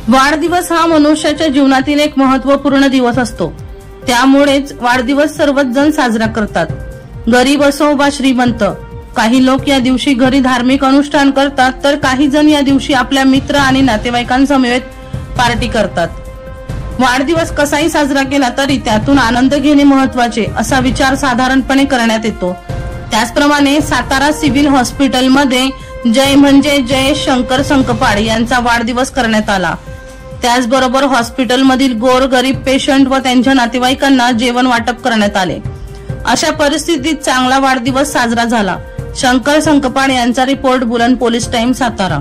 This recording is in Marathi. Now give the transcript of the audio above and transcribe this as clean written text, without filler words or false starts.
वाढदिवस हा मनुष्याच्या जीवनातील एक महत्त्वपूर्ण दिवस असतो। त्यामुळेच वाढदिवस सर्वच जण साजरा करतात, गरीब असो वा श्रीमंत। काही लोक या दिवशी घरी धार्मिक अनुष्ठान करतात, तर काही जण या दिवशी आपल्या मित्र आणि नातेवाईकांसमवेत पार्टी करतात। वाढदिवस कसाही साजरा केला तरी त्यातून आनंद घेणे महत्त्वाचे असा विचार साधारणपणे करण्यात येतो। त्याचप्रमाणे सातारा सिव्हिल हॉस्पिटलमध्ये जय म्हणजे जय शंकर संकपाळ यांचा वाढदिवस करण्यात आला। त्याचबरोबर हॉस्पिटलमधील गोरगरीब पेशंट व त्यांच्या नातेवाईकांना जेवण वाटप करण्यात आले। अशा परिस्थितीत चांगला वाढदिवस साजरा झाला। शंकर संकपाळ यांचा रिपोर्ट, बुलंद पोलीस टाइम, सातारा।